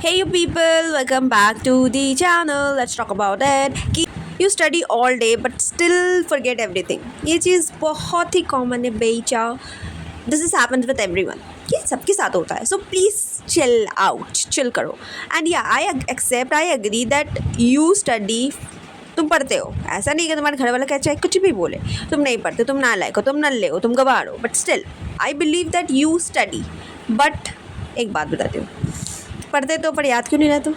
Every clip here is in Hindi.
Hey you people, welcome back to the channel. Let's talk about it कि you study all day but still forget everything. ये चीज़ बहुत ही कॉमन है बेचा. This has happened with everyone. ये सबके साथ होता है. So please chill out, chill करो. And yeah, I agree that you study. तुम पढ़ते हो, ऐसा नहीं कि तुम्हारे घर वाला कहे चाहे कुछ भी बोले तुम नहीं पढ़ते, तुम नालायक हो, तुम नल्ले हो, तुम गवार हो, but still I believe that you study. But एक बात बताती हूँ, पढ़ते तो पर याद क्यों नहीं रहता?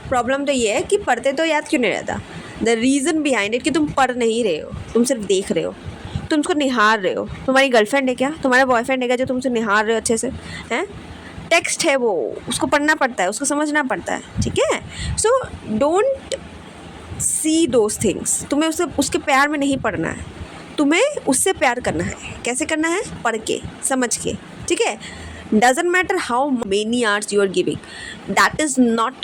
प्रॉब्लम तो ये है कि पढ़ते तो याद क्यों नहीं रहता. द रीज़न बिहाइंड इट कि तुम पढ़ नहीं रहे हो, तुम सिर्फ देख रहे हो, तुम उसको निहार रहे हो. तुम्हारी गर्लफ्रेंड है क्या, तुम्हारा बॉयफ्रेंड है क्या जो तुमसे निहार रहे हो अच्छे से? हैं, टेक्स्ट है वो, उसको पढ़ना पड़ता है, उसको समझना पड़ता है, ठीक है. So don't see those things. तुम्हें उसके प्यार में नहीं पढ़ना है, तुम्हें उससे प्यार करना है. कैसे करना है? पढ़ के, समझ के, ठीक है. doesn't matter how many hours you are giving, that is not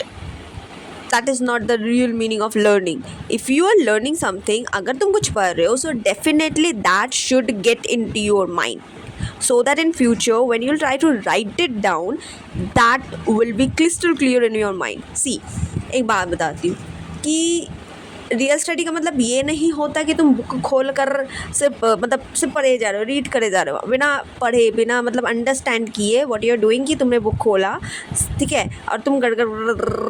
the real meaning of learning. If you are learning something, अगर तुम कुछ पढ़ रहे हो, so definitely that should get into your mind, so that in future when you'll try to write it down, that will be crystal clear in your mind. See, एक बात बताती हूँ कि रियल स्टडी का मतलब ये नहीं होता कि तुम बुक खोल कर सिर्फ पढ़े जा रहे हो, रीड करे जा रहे हो, बिना पढ़े, बिना मतलब अंडरस्टैंड किए व्हाट यू आर डूइंग. कि तुमने बुक खोला, ठीक है, और तुम गड़गड़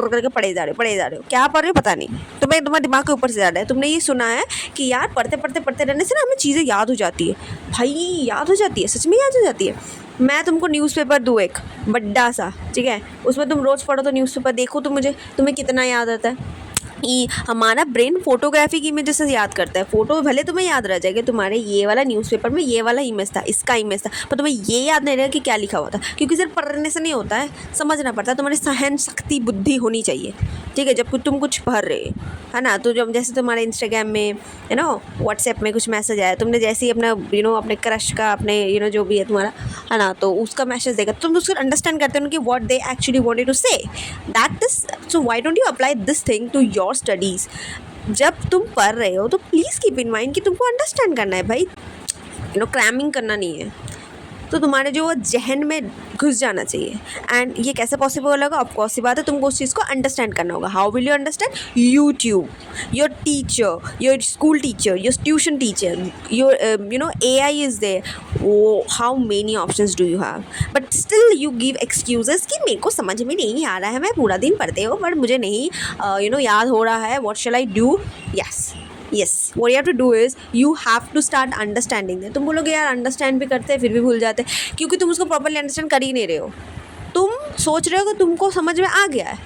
करके पढ़े जा रहे हो. क्या पढ़ रहे हो पता नहीं, तुम्हारे दिमाग के ऊपर से जा रहा है. तुमने ये सुना है कि यार पढ़ते रहने से ना हमें चीज़ें याद हो जाती है. भाई याद हो जाती है, सच में याद हो जाती है. मैं तुमको न्यूज़पेपर दूँ एक बड्डा सा, ठीक है, उसमें तुम रोज़ पढ़ो तो न्यूज़पेपर देखो तो तुम्हें कितना याद आता है. हमारा ब्रेन फोटोग्राफी की इमेज से याद करता है. फोटो भले तुम्हें याद रह जाएगा, तुम्हारे ये वाला न्यूज़पेपर में ये वाला इमेज था, इसका इमेज था, पर तुम्हें ये याद नहीं रहेगा कि क्या लिखा हुआ था. क्योंकि सिर्फ पढ़ने से नहीं होता है, समझना पड़ता है. तुम्हारी सहन शक्ति, बुद्धि होनी चाहिए, ठीक है. जब तुम कुछ पढ़ रहे है ना, तो जब जैसे तुम्हारे इंस्टाग्राम में है ना, व्हाट्सएप में कुछ मैसेज आया, तुमने जैसे ही अपना अपने क्रश का, अपने जो भी है तुम्हारा, है ना, तो उसका मैसेज देखा, तुम उसको अंडरस्टैंड करते हो कि what they actually wanted to say. That is so why don't you apply this thing to your studies. जब तुम पढ़ रहे हो तो प्लीज़ कीप इन माइंड कि तुमको अंडरस्टैंड करना है भाई, क्रैमिंग करना नहीं है. तो तुम्हारे जो जहन में घुस जाना चाहिए. एंड ये कैसे पॉसिबल होगा? ऑफकोर्स सी बात है, तुमको उस चीज़ को अंडरस्टैंड करना होगा. How will you understand? YouTube, your teacher, your school teacher, your tuition teacher, your AI is there. How many options do you have? But still you give excuses कि मेरे को समझ में नहीं आ रहा है, मैं पूरा दिन पढ़ते हो बट मुझे नहीं याद हो रहा है. What shell I do? yes, what you have to do is you have to start understanding them. तुम बोलोगे यार अंडरस्टैंड भी करते हैं फिर भी भूल जाते हैं, क्योंकि तुम उसको प्रॉपर्ली अंडरस्टैंड कर ही नहीं रहे हो. तुम सोच रहे हो कि तुमको समझ में आ गया है,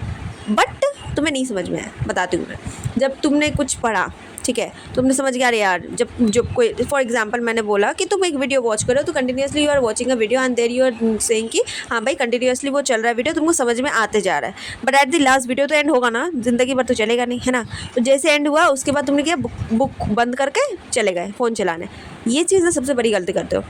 बट तुम्हें नहीं समझ में आया. बताती हूँ मैं. जब तुमने कुछ पढ़ा, ठीक है, तुमने समझ गया, अरे यार, जब कोई फॉर एग्जांपल मैंने बोला कि तुम एक वीडियो वॉच करो, तो continuously you are watching a video and there you are saying कि हाँ भाई कंटिन्यूसली वो चल रहा है वीडियो, तुमको समझ में आते जा रहा है. But at the last video तो एंड होगा ना, ज़िंदगी भर तो चलेगा नहीं, है ना. तो जैसे एंड हुआ उसके बाद तुमने क्या, बुक बंद करके चले गए फ़ोन चलाने. ये चीज़ ना सबसे बड़ी गलती करते हो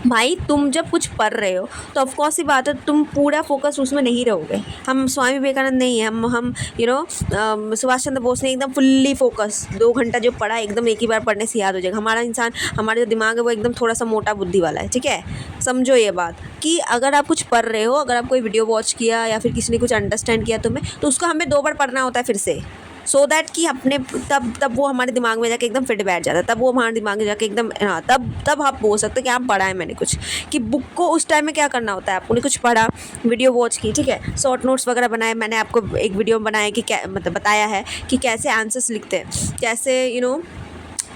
भाई. तुम जब कुछ पढ़ रहे हो तो ऑफकोर्स ही बात है, तुम पूरा फोकस उसमें नहीं रहोगे. हम स्वामी विवेकानंद नहीं है, हम सुभाष चंद्र बोस ने एकदम फुल्ली फोकस 2 घंटा जो पढ़ा एकदम एक ही बार पढ़ने से याद हो जाएगा. हमारा जो दिमाग है वो एकदम थोड़ा सा मोटा बुद्धि वाला है, ठीक है. समझो ये बात कि अगर आप कुछ पढ़ रहे हो, अगर आप कोई वीडियो वॉच किया या फिर किसी ने कुछ अंडरस्टैंड किया तुम्हें, तो उसको हमें 2 बार पढ़ना होता है फिर से, सो दैट कि अपने तब वो हमारे दिमाग में जाके एकदम फिट बैठ जाता है. तब वो हमारे दिमाग में जाके एकदम, हाँ, तब आप बोल सकते हो कि आप पढ़ा है मैंने कुछ. कि बुक को उस टाइम में क्या करना होता है, आपने कुछ पढ़ा, वीडियो वॉच की, ठीक है, शॉर्ट नोट्स वगैरह बनाए. मैंने आपको एक वीडियो में बनाया कि क्या मतलब बताया है कि कैसे आंसर्स लिखते हैं, कैसे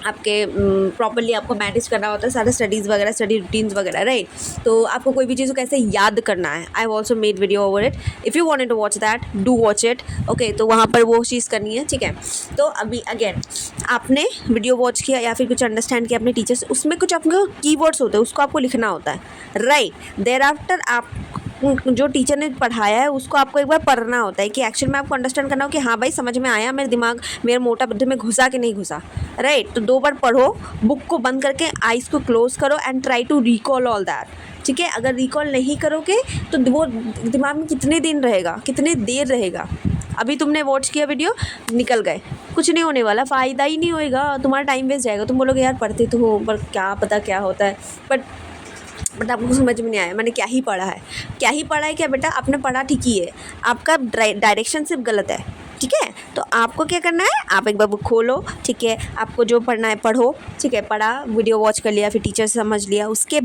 आपके प्रॉपर्ली आपको मैनेज करना होता है सारे स्टडीज़ वगैरह, स्टडी रूटीन्स वगैरह, राइट. तो आपको कोई भी चीज़ को कैसे याद करना है. I have also made video over it. If you wanted to watch that, do watch it, okay. तो वहाँ पर वो चीज़ करनी है, ठीक है. तो अभी अगेन आपने वीडियो वॉच किया या फिर कुछ अंडरस्टैंड किया अपने टीचर से, उसमें कुछ आपके कीवर्ड्स होते हैं, उसको आपको लिखना होता है, राइट. देयर आफ्टर आप जो टीचर ने पढ़ाया है उसको आपको एक बार पढ़ना होता है कि एक्चुअल में आपको अंडरस्टैंड करना हो कि हाँ भाई समझ में आया, मेरे दिमाग, मेरे मोटा बुद्धि में घुसा कि नहीं घुसा, राइट. तो 2 बार पढ़ो, बुक को बंद करके आइज़ को क्लोज करो and try to recall all that, ठीक है. अगर रिकॉल नहीं करोगे तो वो दिमाग में कितने दिन रहेगा, कितने देर रहेगा. अभी तुमने वॉच किया वीडियो, निकल गए, कुछ नहीं होने वाला, फ़ायदा ही नहीं होएगा, तुम्हारा टाइम वेस्ट जाएगा. तुम बोलोगे यार पढ़ते तो हो पर क्या पता क्या होता है. बट बट आपको समझ में नहीं आया मैंने क्या ही पढ़ा है। क्या ही पढ़ा है क्या बेटा, आपने पढ़ा ठीक ही है, आपका डायरेक्शन सिर्फ गलत है। ठीक है, तो आपको क्या करना है, आप एक बार बुक खोलो, ठीक है, आपको जो पढ़ना है पढ़ो, ठीक है, पढ़ा, वीडियो वॉच कर लिया, फिर टीचर से समझ लिया, उसके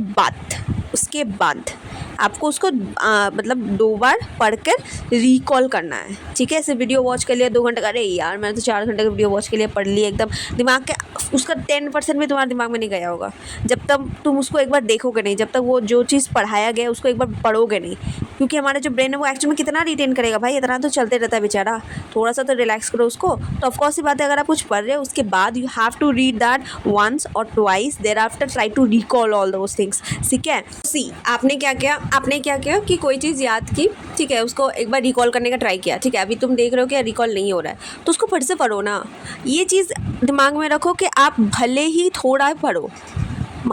बाद आपको उसको मतलब 2 बार पढ़कर रिकॉल करना है। ठीक है, ऐसे वीडियो वॉच कर लिया 2 घंटे का, अरे यार मैंने तो 4 घंटे का वीडियो वॉच के लिए पढ़ लिया, एकदम दिमाग के उसका 10% भी तुम्हारे दिमाग में नहीं गया होगा जब तक तुम उसको एक बार देखोगे नहीं, जब तक वो जो चीज़ पढ़ाया गया उसको एक बार पढ़ोगे नहीं। क्योंकि हमारा जो ब्रेन है वो एक्चुअली में कितना रिटेन करेगा भाई, इतना तो चलते रहता है बेचारा, थोड़ा सा तो रिलैक्स करो उसको। तो ऑफकोर्स ही बात है, अगर आप कुछ पढ़ रहे हो उसके बाद you have to read that once और twice, there after try to recall all those things. ठीक है, सी आपने क्या किया कि कोई चीज़ याद की, ठीक है, उसको एक बार रिकॉल करने का ट्राई किया, ठीक है, अभी तुम देख रहे हो कि रिकॉल नहीं हो रहा है तो उसको फिर से पढ़ो ना। ये चीज़ दिमाग में रखो कि आप भले ही थोड़ा पढ़ो,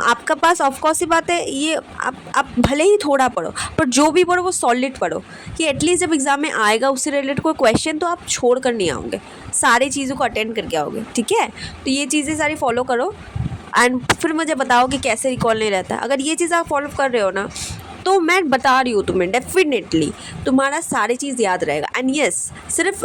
आपका पास ऑफकोर्स ही बात है ये, आप भले ही थोड़ा पढ़ो पर जो भी पढ़ो वो सॉलिड पढ़ो, कि एटलीस्ट जब एग्ज़ाम में आएगा उससे रिलेटेड कोई क्वेश्चन तो आप छोड़ कर नहीं आओगे, सारी चीज़ों को अटेंड करके आओगे। ठीक है, तो ये चीज़ें सारी फॉलो करो एंड फिर मुझे बताओ कि कैसे रिकॉल नहीं रहता। अगर ये चीज़ आप फॉलो कर रहे हो ना तो मैं बता रही हूँ तुम्हें डेफिनेटली तुम्हारा सारी चीज़ याद रहेगा। एंड यस, सिर्फ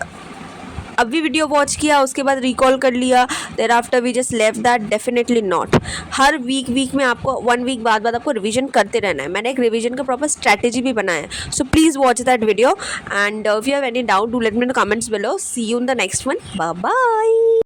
अभी वीडियो वॉच किया उसके बाद रिकॉल कर लिया, thereafter we just left that, definitely not. हर वीक में आपको 1 वीक बाद आपको रिवीजन करते रहना है। मैंने एक रिवीजन का प्रॉपर स्ट्रैटेजी भी बनाया है, so please watch that video and if you have any doubt do let me in the comments below. See you in the next one, bye bye.